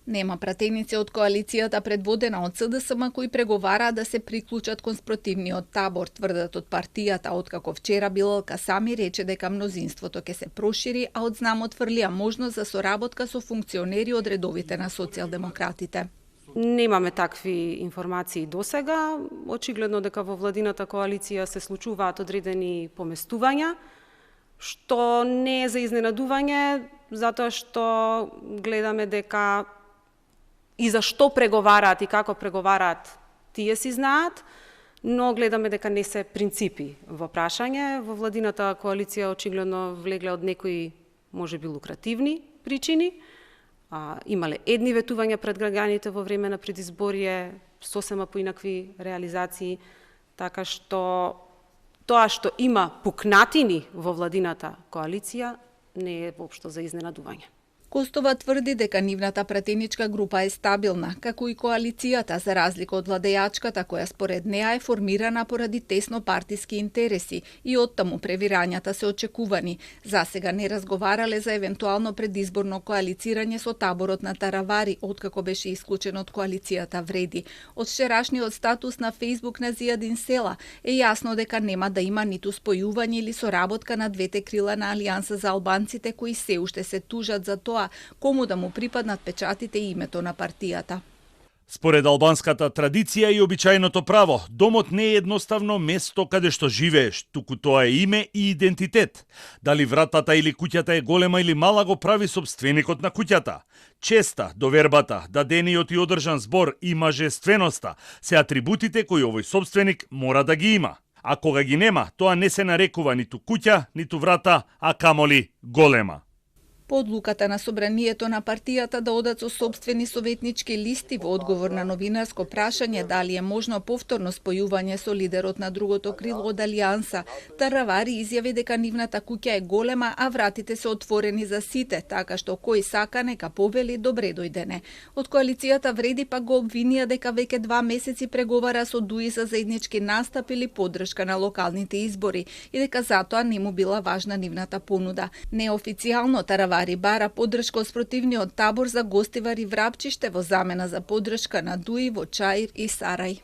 Нема пратеници од коалицијата предводена од СДСМ кои преговараат да се приклучат кон спротивниот табор, тврдат од партијата, откако вчера Билал Касами рече дека мнозинството ќе се прошири, а од знам отфрлија можност за соработка со функционери од редовите на социјалдемократите. Немаме такви информации досега. Очигледно дека во владината коалиција се случуваат одредени поместувања, што не е за изненадување, затоа што гледаме дека и за што преговараат и како преговараат, тие си знаат, но гледаме дека не се принципи во прашање. Во владината коалиција очигледно влегле од некои можеби лукративни причини. Имале едни ветувања пред граѓаните во време на предизборие, сосема поинакви реализации, така што тоа што има пукнатини во владината коалиција не е воопшто за изненадување. Костова тврди дека нивната пратеничка група е стабилна, како и коалицијата, за разлика од владејачката, која според неа е формирана поради тесно партиски интереси и оттаму превирањата се очекувани. Засега не разговарале за евентуално предизборно коалицирање со таборот на Таравари, откако беше исклучен од коалицијата Вреди. Од вчерашниот статус на Фејсбук на Зијадин Села е јасно дека нема да има ниту спојување или соработка на двете крила на Алијанса за албанците, кои се уште се тужат за тоа кому да му припаднат печатите и името на партијата. Според албанската традиција и обичајното право, домот не е едноставно место каде што живееш, туку тоа е име и идентитет. Дали вратата или куќата е голема или мала го прави собственикот на куќата. Честа, довербата, дадениот и одржан збор и мажественоста се атрибутите кои овој собственик мора да ги има. А кога ги нема, тоа не се нарекува ниту куќа, ниту врата, а камоли голема. По одлуката на собранието на партијата да одат со сопствени советнички листи во одговор на новинарско прашање дали е можно повторно спојување со лидерот на другото крило од Алијанса, Таравари изјави дека нивната куќа е голема, а вратите се отворени за сите, така што кој сака нека повели добре дојдене. Од коалицијата Вреди пак го обвинија дека веќе 2 месеци преговара со ДУИ за заеднички настап или поддршка на локалните избори и дека затоа не му била важна нивната понуда. Неофицијално Таравари бара поддршка од спротивниот табор за Гостивар и Врапчиште во замена за поддршка на ДУИ во Чаир и Сарај.